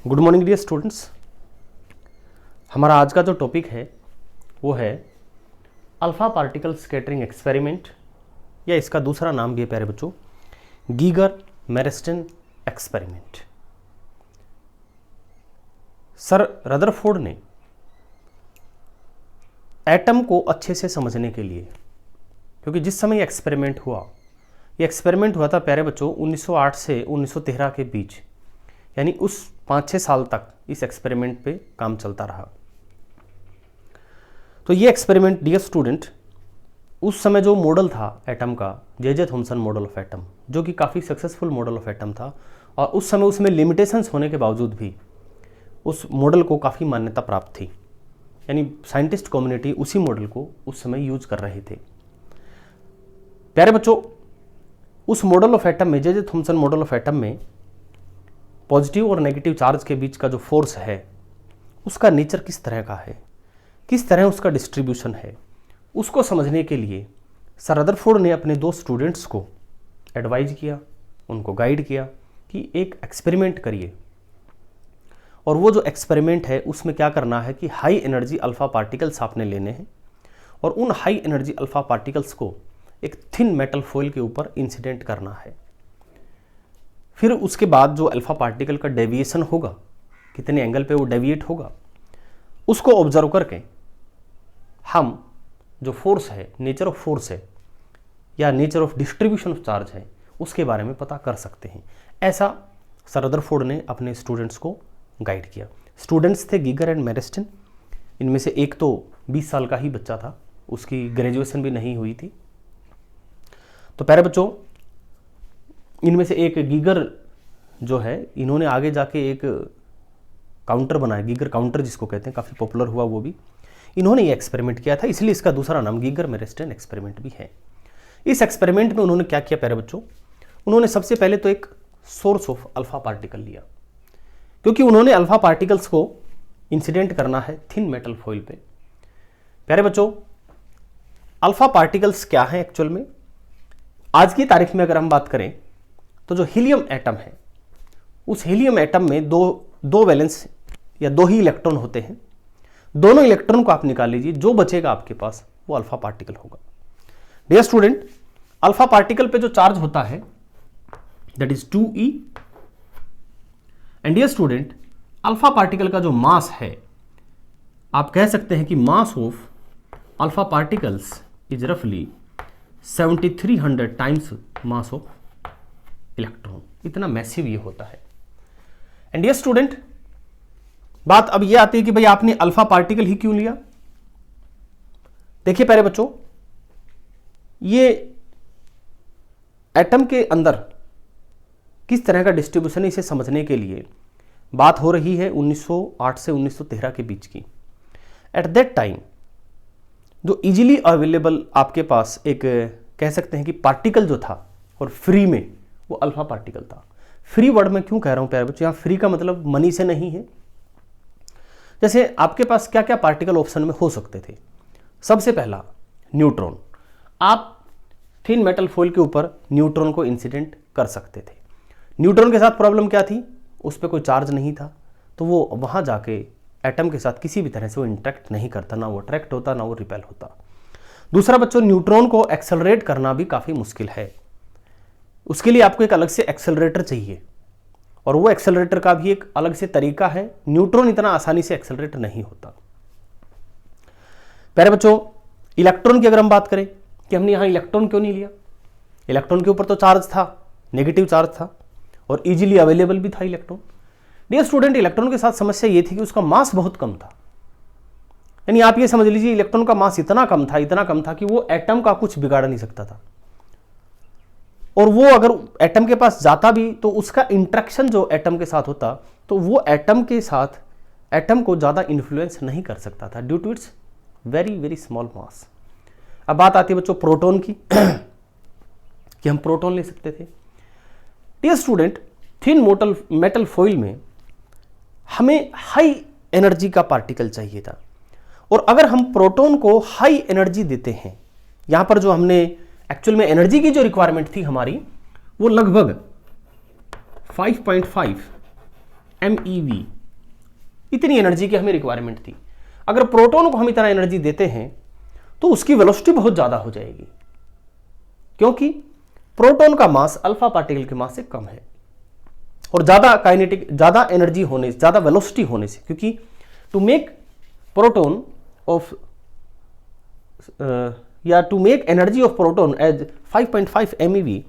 Good morning dear students. हमारा आज का जो टॉपिक है वो है अल्फा पार्टिकल स्कैटरिंग एक्सपेरिमेंट, या इसका दूसरा नाम भी है प्यारे बच्चों गीगर मेरेस्टन एक्सपेरिमेंट। सर रदरफोर्ड ने एटम को अच्छे से समझने के लिए, क्योंकि जिस समय ये एक्सपेरिमेंट हुआ था प्यारे बच्चों 1908 से 1913 के बीच, यानी उस 5-6 साल तक इस एक्सपेरिमेंट पे काम चलता रहा। तो ये एक्सपेरिमेंट डियर स्टूडेंट, उस समय जो मॉडल था एटम का, J Thomson model of atom, जो कि काफ़ी सक्सेसफुल मॉडल ऑफ एटम था, और उस समय उसमें लिमिटेशंस होने के बावजूद भी उस मॉडल को काफ़ी मान्यता प्राप्त थी, यानी साइंटिस्ट कम्युनिटी उसी मॉडल को उस समय यूज कर रहे थे। प्यारे बच्चों, उस मॉडल ऑफ एटम में, J Thomson model of atom में पॉजिटिव और नेगेटिव चार्ज के बीच का जो फोर्स है उसका नेचर किस तरह का है, किस तरह उसका डिस्ट्रीब्यूशन है, उसको समझने के लिए सर रदरफोर्ड ने अपने 2 स्टूडेंट्स को एडवाइज किया, उनको गाइड किया कि एक एक्सपेरिमेंट करिए। और वो जो एक्सपेरिमेंट है उसमें क्या करना है कि हाई एनर्जी अल्फा पार्टिकल्स आपने लेने हैं और उन हाई एनर्जी अल्फा पार्टिकल्स को एक थिन मेटल फॉइल के ऊपर इंसिडेंट करना है। फिर उसके बाद जो अल्फा पार्टिकल का डेविएशन होगा, कितने एंगल पे वो डेविएट होगा, उसको ऑब्जर्व करके हम जो फोर्स है, नेचर ऑफ फोर्स है या nature of distribution of charge है, उसके बारे में पता कर सकते हैं। ऐसा सर रदरफोर्ड ने अपने स्टूडेंट्स को गाइड किया। स्टूडेंट्स थे गीगर एंड मेरेस्टन। इनमें से एक तो 20 साल का ही बच्चा था, उसकी ग्रेजुएशन भी नहीं हुई थी। तो प्यारे बच्चों, इनमें से एक गीगर जो है, इन्होंने आगे जाके एक काउंटर बनाया, गीगर काउंटर जिसको कहते हैं, काफ़ी पॉपुलर हुआ वो भी। इन्होंने ये एक्सपेरिमेंट किया था, इसलिए इसका दूसरा नाम गीगर मेरेस्टन एक्सपेरिमेंट भी है। इस एक्सपेरिमेंट में उन्होंने क्या किया प्यारे बच्चों, उन्होंने सबसे पहले तो एक सोर्स ऑफ अल्फा पार्टिकल लिया, क्योंकि उन्होंने अल्फा पार्टिकल्स को इंसिडेंट करना है थिन मेटल फॉइल पे। प्यारे बच्चों, अल्फा पार्टिकल्स क्या हैं एक्चुअल में? आज की तारीख में अगर हम बात करें तो जो हीलियम एटम है, उस हीलियम एटम में दो वैलेंस या 2 ही इलेक्ट्रॉन होते हैं। दोनों इलेक्ट्रॉन को आप निकाल लीजिए, जो बचेगा आपके पास वो अल्फा पार्टिकल होगा। डियर स्टूडेंट, अल्फा पार्टिकल पे जो चार्ज होता है that is 2e, and dear student, alpha particle का जो मास है, आप कह सकते हैं कि mass of alpha particles is रफली 7300 टाइम्स मास ऑफ इलेक्ट्रॉन। इतना मैसिव ये होता है। एंड डियर स्टूडेंट, बात अब ये आती है कि भाई आपने अल्फा पार्टिकल ही क्यों लिया? देखिए प्यारे बच्चों, ये एटम के अंदर किस तरह का डिस्ट्रीब्यूशन है, इसे समझने के लिए बात हो रही है 1908 से 1913 के बीच की। एट दैट टाइम जो इजीली अवेलेबल आपके पास एक कह सकते हैं कि पार्टिकल जो था और फ्री में, वो अल्फा पार्टिकल था। फ्री वर्ड में क्यों कह रहा हूं प्यारे बच्चों, यहां फ्री का मतलब मनी से नहीं है। जैसे आपके पास क्या क्या पार्टिकल ऑप्शन में हो सकते थे? सबसे पहला न्यूट्रॉन। आप थिन मेटल फॉइल के ऊपर न्यूट्रॉन को इंसिडेंट कर सकते थे। न्यूट्रॉन के साथ प्रॉब्लम क्या थी? उस पर कोई चार्ज नहीं था, तो वो वहां जाके एटम के साथ किसी भी तरह से वो इंटरेक्ट नहीं करता, ना वो अट्रैक्ट होता ना वो रिपेल होता। दूसरा बच्चों, न्यूट्रॉन को एक्सेलरेट करना भी काफ़ी मुश्किल है। उसके लिए आपको एक अलग से एक्सेलरेटर चाहिए, और वो एक्सेलरेटर का भी एक अलग से तरीका है। न्यूट्रॉन इतना आसानी से एक्सेलरेट नहीं होता। प्यारे बच्चों, इलेक्ट्रॉन की अगर हम बात करें कि हमने यहां इलेक्ट्रॉन क्यों नहीं लिया, इलेक्ट्रॉन के ऊपर तो चार्ज था, नेगेटिव चार्ज था और इजीली अवेलेबल भी था इलेक्ट्रॉन। डियर स्टूडेंट, इलेक्ट्रॉन के साथ समस्या ये थी कि उसका मास बहुत कम था। यानी आप ये समझ लीजिए इलेक्ट्रॉन का मास इतना कम था कि वो एटम का कुछ बिगाड़ नहीं सकता था। और वो अगर एटम के पास जाता भी तो उसका इंटरेक्शन जो एटम के साथ होता, तो वो एटम के साथ एटम को ज़्यादा इन्फ्लुएंस नहीं कर सकता था due to its very very small mass. अब बात आती है बच्चों प्रोटॉन की कि हम प्रोटॉन ले सकते थे। Dear student, thin metal foil में हमें हाई एनर्जी का पार्टिकल चाहिए था, और अगर हम प्रोटॉन को हाई एनर्जी देते हैं, यहां पर जो हमने एक्चुअल में एनर्जी की जो रिक्वायरमेंट थी हमारी, वो लगभग 5.5 MeV, इतनी एनर्जी की हमें रिक्वायरमेंट थी। अगर प्रोटॉन को हम इतना एनर्जी देते हैं तो उसकी वेलोसिटी बहुत ज़्यादा हो जाएगी, क्योंकि प्रोटॉन का मास अल्फा पार्टिकल के मास से कम है। और ज़्यादा काइनेटिक, ज़्यादा एनर्जी होने से, ज़्यादा वेलोसिटी होने से, क्योंकि टू मेक प्रोटॉन ऑफ या to make energy of proton as 5.5 MeV,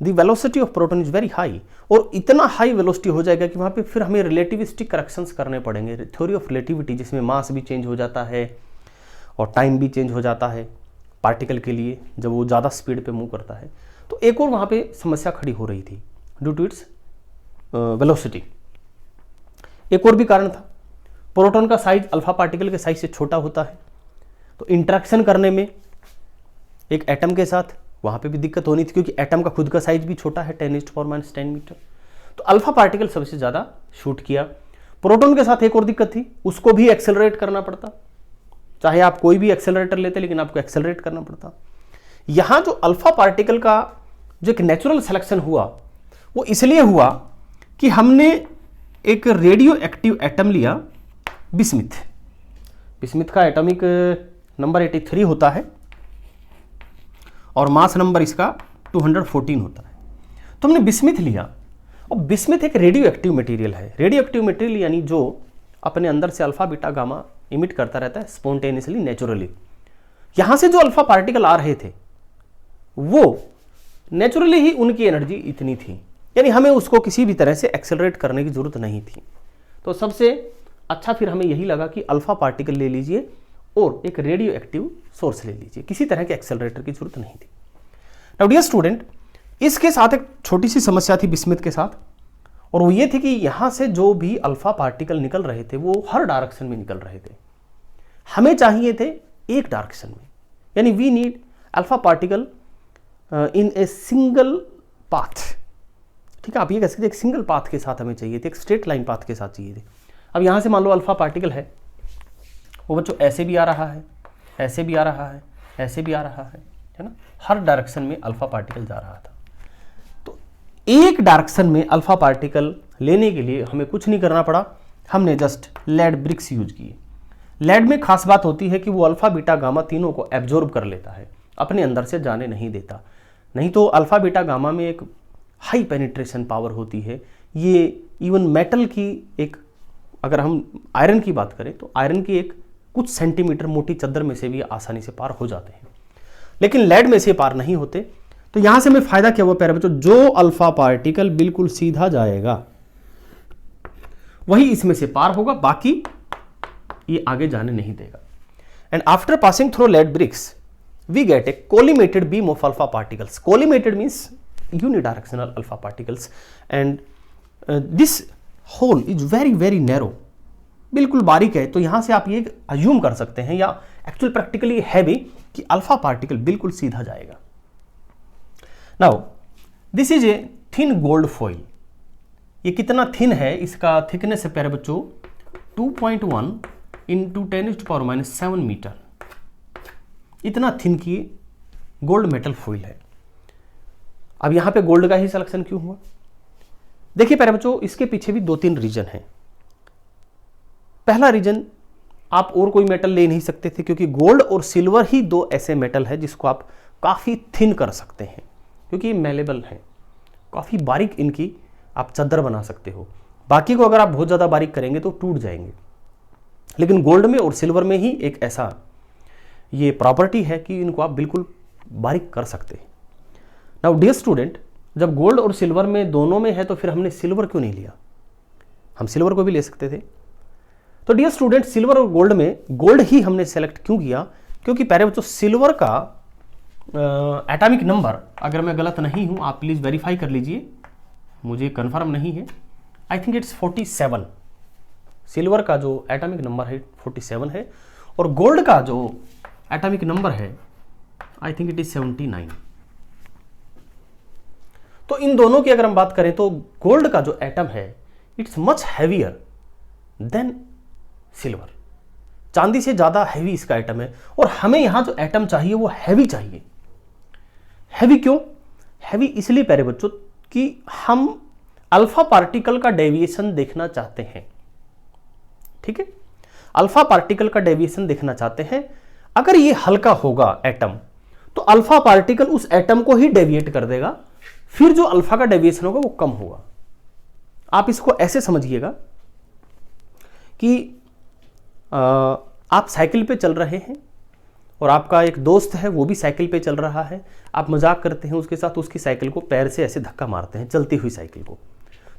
the velocity of proton is very high. और इतना हाई वेलोसिटी हो जाएगा कि वहाँ पे फिर हमें रिलेटिविस्टिक करेक्शंस करने पड़ेंगे, थ्योरी ऑफ रिलेटिविटी, जिसमें मास भी चेंज हो जाता है और टाइम भी चेंज हो जाता है पार्टिकल के लिए जब वो ज़्यादा स्पीड पे मूव करता है। तो एक और वहाँ पे समस्या खड़ी हो रही थी ड्यू टू इट्स वेलोसिटी। एक और भी कारण था, प्रोटॉन का साइज अल्फा पार्टिकल के साइज से छोटा होता है, तो इंटरेक्शन करने में एक एटम के साथ वहाँ पे भी दिक्कत होनी थी, क्योंकि एटम का खुद का साइज भी छोटा है, 10⁻⁻10 मीटर। तो अल्फा पार्टिकल सबसे ज़्यादा शूट किया। प्रोटॉन के साथ एक और दिक्कत थी, उसको भी एक्सेलरेट करना पड़ता, चाहे आप कोई भी एक्सेलरेटर लेते लेकिन आपको एक्सेलरेट करना पड़ता। यहाँ जो अल्फा पार्टिकल का जो एक नेचुरल सिलेक्शन हुआ वो इसलिए हुआ कि हमने एक रेडियो एक्टिव एटम लिया, बिस्मिथ। बिस्मिथ का एटॉमिक नंबर 83 होता है और मास नंबर इसका 214 होता है। तो हमने बिस्मिथ लिया, और बिस्मिथ एक रेडियो एक्टिव मटेरियल है। रेडियो एक्टिव मटेरियल यानी जो अपने अंदर से अल्फा बीटा गामा इमिट करता रहता है स्पॉन्टेनियसली, नेचुरली। यहां से जो अल्फा पार्टिकल आ रहे थे वो नेचुरली ही उनकी एनर्जी इतनी थी, यानी हमें उसको किसी भी तरह से एक्सेलरेट करने की जरूरत नहीं थी। तो सबसे अच्छा फिर हमें यही लगा कि अल्फा पार्टिकल ले लीजिए और एक रेडियो एक्टिव सोर्स ले लीजिए, किसी तरह के एक्सेलरेटर की जरूरत नहीं थी। नाउ डियर स्टूडेंट, इसके साथ एक छोटी सी समस्या थी बिस्मिथ के साथ, और वो ये थी कि यहां से जो भी अल्फा पार्टिकल निकल रहे थे वो हर डायरेक्शन में निकल रहे थे। हमें चाहिए थे एक डायरेक्शन में, यानी we need alpha particle in a single path. ठीक है, आप ये कह सकते हैं एक सिंगल पाथ के साथ हमें चाहिए थे, एक स्ट्रेट लाइन पाथ के साथ चाहिए थे। अब यहां से मान लो अल्फा पार्टिकल है, वो बच्चों ऐसे भी आ रहा है, ऐसे भी आ रहा है, ऐसे भी आ रहा है ना, हर डायरेक्शन में अल्फा पार्टिकल जा रहा था। तो एक डायरेक्शन में अल्फा पार्टिकल लेने के लिए हमें कुछ नहीं करना पड़ा, हमने जस्ट लेड ब्रिक्स यूज किए। लेड में खास बात होती है कि वो अल्फा बीटा गामा तीनों को एब्जॉर्ब कर लेता है, अपने अंदर से जाने नहीं देता। नहीं तो अल्फा बीटा गामा में एक हाई पेनिट्रेशन पावर होती है। ये इवन मेटल की एक, अगर हम आयरन की बात करें तो आयरन की एक कुछ सेंटीमीटर मोटी चद्दर में से भी आसानी से पार हो जाते हैं, लेकिन लेड में से पार नहीं होते। तो यहां से हमें फायदा क्या हुआ प्यारे बच्चों, जो अल्फा पार्टिकल बिल्कुल सीधा जाएगा वही इसमें से पार होगा, बाकी ये आगे जाने नहीं देगा। And after passing through lead bricks we get a collimated beam of alpha particles. Collimated means unidirectional alpha particles, and this hole is very very narrow, बिल्कुल बारीक है। तो यहां से आप ये अज्यूम कर सकते हैं, या एक्चुअल प्रैक्टिकली है भी, कि अल्फा पार्टिकल बिल्कुल सीधा जाएगा। Now this is a thin gold foil. ये कितना थिन है, इसका थिकनेस है प्यारे बच्चों 2.1 × 10⁻⁻7 मीटर। इतना थिन की गोल्ड मेटल फॉइल है। अब यहां पे गोल्ड का ही सिलेक्शन क्यों हुआ? देखिए प्यारे बच्चों, इसके पीछे भी 2-3 रीजन है। पहला रीजन, आप और कोई मेटल ले नहीं सकते थे, क्योंकि गोल्ड और सिल्वर ही दो ऐसे मेटल है जिसको आप काफी थिन कर सकते हैं, क्योंकि ये मेलेबल है, काफी बारीक इनकी आप चादर बना सकते हो। बाकी को अगर आप बहुत ज्यादा बारीक करेंगे तो टूट जाएंगे, लेकिन गोल्ड में और सिल्वर में ही एक ऐसा ये प्रॉपर्टी है कि इनको आप बिल्कुल बारीक कर सकते हैं। नाउ डियर स्टूडेंट, जब गोल्ड और सिल्वर में दोनों में है तो फिर हमने सिल्वर क्यों नहीं लिया? हम सिल्वर को भी ले सकते थे। तो डियर स्टूडेंट, सिल्वर और गोल्ड में गोल्ड ही हमने सेलेक्ट क्यों किया? क्योंकि प्यारे बच्चों, सिल्वर का एटॉमिक नंबर, अगर मैं गलत नहीं हूं आप प्लीज वेरीफाई कर लीजिए, मुझे कंफर्म नहीं है, आई थिंक इट्स 47। सिल्वर का जो एटॉमिक नंबर है 47 है, और गोल्ड का जो एटॉमिक नंबर है आई थिंक इट इज 79। तो इन दोनों की अगर हम बात करें तो गोल्ड का जो एटम है it's much heavier than silver. चांदी से ज्यादा हैवी इसका एटम है, और हमें यहां जो एटम चाहिए वो हैवी चाहिए। हैवी क्यों? हैवी इसलिए प्यारे बच्चों कि हम अल्फा पार्टिकल का डेविएशन देखना चाहते हैं, ठीक है, अल्फा पार्टिकल का डेविएशन देखना चाहते हैं, अगर ये हल्का होगा एटम तो अल्फा पार्टिकल उस एटम को ही डेविएट कर देगा, फिर जो अल्फा का डेविएशन होगा वो कम होगा। आप इसको ऐसे समझिएगा कि आप साइकिल पे चल रहे हैं और आपका एक दोस्त है वो भी साइकिल पे चल रहा है, आप मजाक करते हैं उसके साथ, उसकी साइकिल को पैर से ऐसे धक्का मारते हैं, चलती हुई साइकिल को,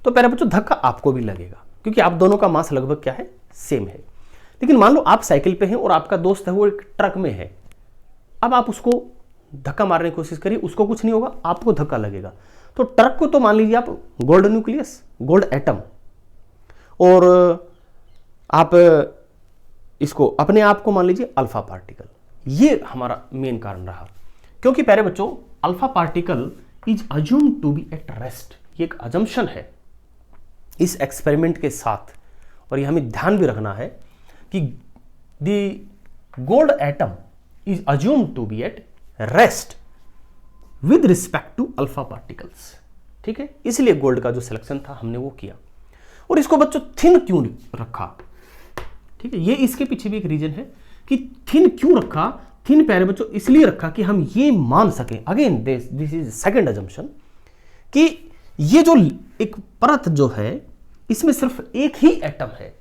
तो प्यारे बच्चों धक्का आपको भी लगेगा क्योंकि आप दोनों का मास लगभग क्या है, सेम है। लेकिन मान लो आप साइकिल पे हैं और आपका दोस्त है वो एक ट्रक में है, अब आप उसको धक्का मारने की कोशिश करिए, उसको कुछ नहीं होगा, आपको धक्का लगेगा। तो ट्रक को तो मान लीजिए आप गोल्ड न्यूक्लियस, गोल्ड एटम, और आप इसको अपने आप को मान लीजिए अल्फा पार्टिकल। ये हमारा मेन कारण रहा, क्योंकि प्यारे बच्चों alpha particle is assumed to be at rest, ये एक अजम्पशन है इस एक्सपेरिमेंट के साथ, और ये हमें ध्यान भी रखना है कि the gold atom is assumed to be at rest with respect to alpha particles, ठीक है, इसलिए गोल्ड का जो सिलेक्शन था हमने वो किया। और इसको बच्चों थिन क्यों रखा, ठीक है, ये इसके पीछे भी एक रीजन है कि थिन क्यों रखा। थिन प्यारे बच्चों इसलिए रखा कि हम ये मान सकें, again this is second assumption, कि ये जो एक परत जो है इसमें सिर्फ एक ही एटम है,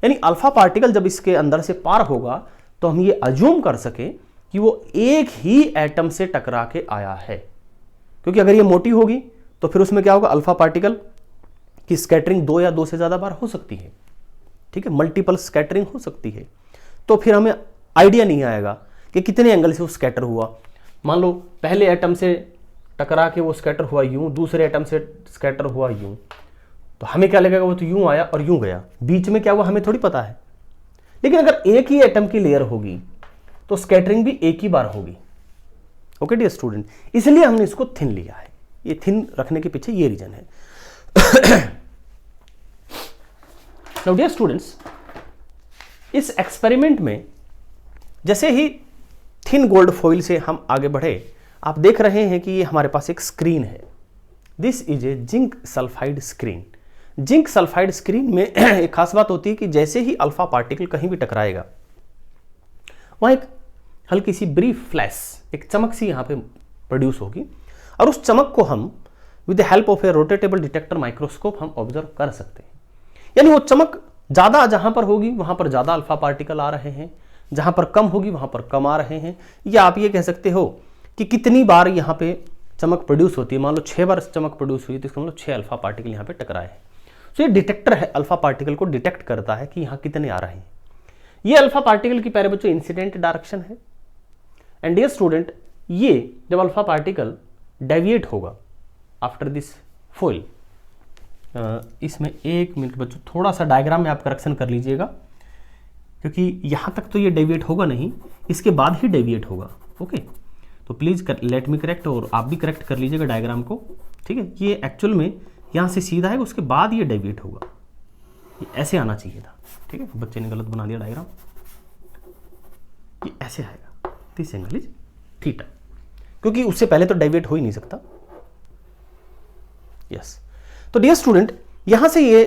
यानी अल्फा पार्टिकल जब इसके अंदर से पार होगा तो हम ये अज्यूम कर सके कि वो एक ही एटम से टकरा के आया है, क्योंकि अगर ये मोटी होगी तो फिर उसमें क्या होगा, अल्फा पार्टिकल की स्कैटरिंग 2 या 2 से ज्यादा बार हो सकती है, ठीक है, मल्टीपल स्कैटरिंग हो सकती है, तो फिर हमें आइडिया नहीं आएगा कि कितने एंगल से वो स्कैटर हुआ। मान लो पहले एटम से टकरा के वो स्कैटर हुआ यूं, दूसरे एटम से स्कैटर हुआ यूं, तो हमें क्या लगेगा वो तो यूं आया और यूं गया, बीच में क्या हुआ हमें थोड़ी पता है। लेकिन अगर एक ही एटम की लेयर होगी तो स्कैटरिंग भी एक ही बार होगी। ओके डियर स्टूडेंट, इसलिए हमने इसको थिन लिया है, ये थिन रखने के पीछे ये रीजन है। नाउ डियर स्टूडेंट्स, इस एक्सपेरिमेंट में जैसे ही थिन गोल्ड फॉइल से हम आगे बढ़े, आप देख रहे हैं कि ये हमारे पास एक स्क्रीन है, this is a zinc sulphide screen. Zinc sulphide screen में एक खास बात होती है कि जैसे ही अल्फा पार्टिकल कहीं भी टकराएगा वहां एक हल्की सी ब्रीफ फ्लैश, एक चमक सी यहां पे प्रोड्यूस होगी, और उस चमक को हम with the help of A rotatable detector microscope हम ऑब्जर्व कर सकते हैं। यानी वो चमक ज्यादा जहां पर होगी वहां पर ज्यादा अल्फा पार्टिकल आ रहे हैं, जहां पर कम होगी वहां पर कम आ रहे हैं, या आप ये कह सकते हो कि कितनी बार यहाँ पे चमक प्रोड्यूस होती है। मान लो 6 बार चमक प्रोड्यूस हुई तो इसका मतलब 6 अल्फा पार्टिकल यहाँ पे टकराए हैं। तो ये डिटेक्टर है, अल्फा पार्टिकल को डिटेक्ट करता है कि यहाँ कितने आ रहे हैं। ये अल्फा पार्टिकल की प्यारे बच्चों इंसिडेंट डायरेक्शन है। एंड डियर स्टूडेंट, ये जब अल्फा पार्टिकल डेविएट होगा आफ्टर दिस फॉइल, इसमें 1 मिनट बच्चों थोड़ा सा डायग्राम में आप करेक्शन कर लीजिएगा, क्योंकि यहाँ तक तो ये डेविएट होगा नहीं, इसके बाद ही डेविएट होगा। ओके, तो प्लीज़ लेट मी करेक्ट, और आप भी करेक्ट कर लीजिएगा डायग्राम को, ठीक है। ये एक्चुअल में यहाँ से सीधा है, उसके बाद ये डेविएट होगा, ये ऐसे आना चाहिए था, ठीक है, बच्चे ने गलत बना दिया डायग्राम, ये ऐसे आएगा, दिस एंगल इज थीटा, क्योंकि उससे पहले तो डेविएट हो ही नहीं सकता। यस, तो डियर स्टूडेंट, यहां से ये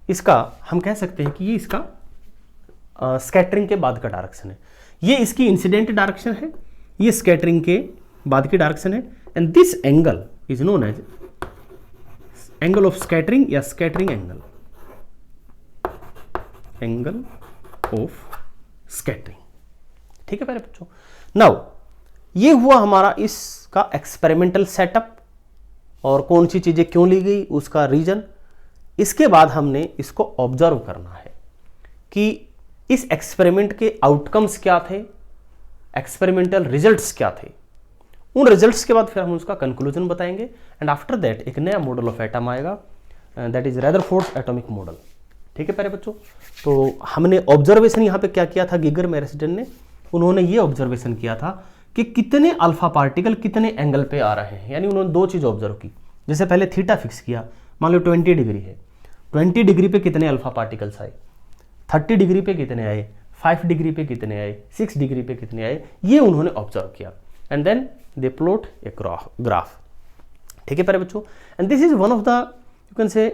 इसका हम कह सकते हैं कि ये इसका स्कैटरिंग के बाद का डायरेक्शन है, ये इसकी इंसिडेंट डायरेक्शन है, ये स्कैटरिंग के बाद की डायरेक्शन है, and this angle is known as angle of scattering या scattering angle, angle of scattering, ठीक है प्यारे बच्चों। नाउ ये हुआ हमारा इसका एक्सपेरिमेंटल सेटअप, और कौन सी चीजें क्यों ली गई उसका रीजन। इसके बाद हमने इसको ऑब्जर्व करना है कि इस एक्सपेरिमेंट के आउटकम्स क्या थे, एक्सपेरिमेंटल रिजल्ट्स क्या थे। उन रिजल्ट्स के बाद फिर हम उसका कंक्लूजन बताएंगे, एंड आफ्टर दैट एक नया मॉडल ऑफ एटम आएगा, that is Rutherford atomic model, ठीक है प्यारे बच्चों। तो हमने ऑब्जर्वेशन यहाँ पे क्या किया था, गिगर मेरेस्डेन ने, उन्होंने ये ऑब्जर्वेशन किया था कि कितने अल्फा पार्टिकल कितने एंगल पे आ रहे हैं, यानी उन्होंने 2 चीज ऑब्जर्व की। जैसे पहले थीटा फिक्स किया, मान लो 20 डिग्री है, 20 डिग्री पे कितने अल्फा पार्टिकल्स आए, 30 डिग्री पे कितने आए, 5 डिग्री पे कितने आए, 6 डिग्री पे कितने आए, ये उन्होंने ऑब्जर्व किया, and then they plot a graph, ठीक है प्यारे बच्चों। And this is one of the you can say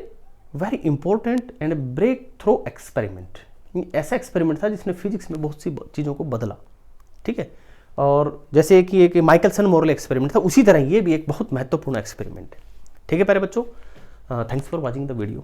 very important and breakthrough experiment. ऐसा एक्सपेरिमेंट था जिसने फिजिक्स में बहुत सी चीज़ों को बदला, ठीक है। और जैसे कि एक माइकलसन मोरल एक्सपेरिमेंट था, उसी तरह ये भी एक बहुत महत्वपूर्ण एक्सपेरिमेंट है, ठीक है प्यारे बच्चों। Thanks for watching the video.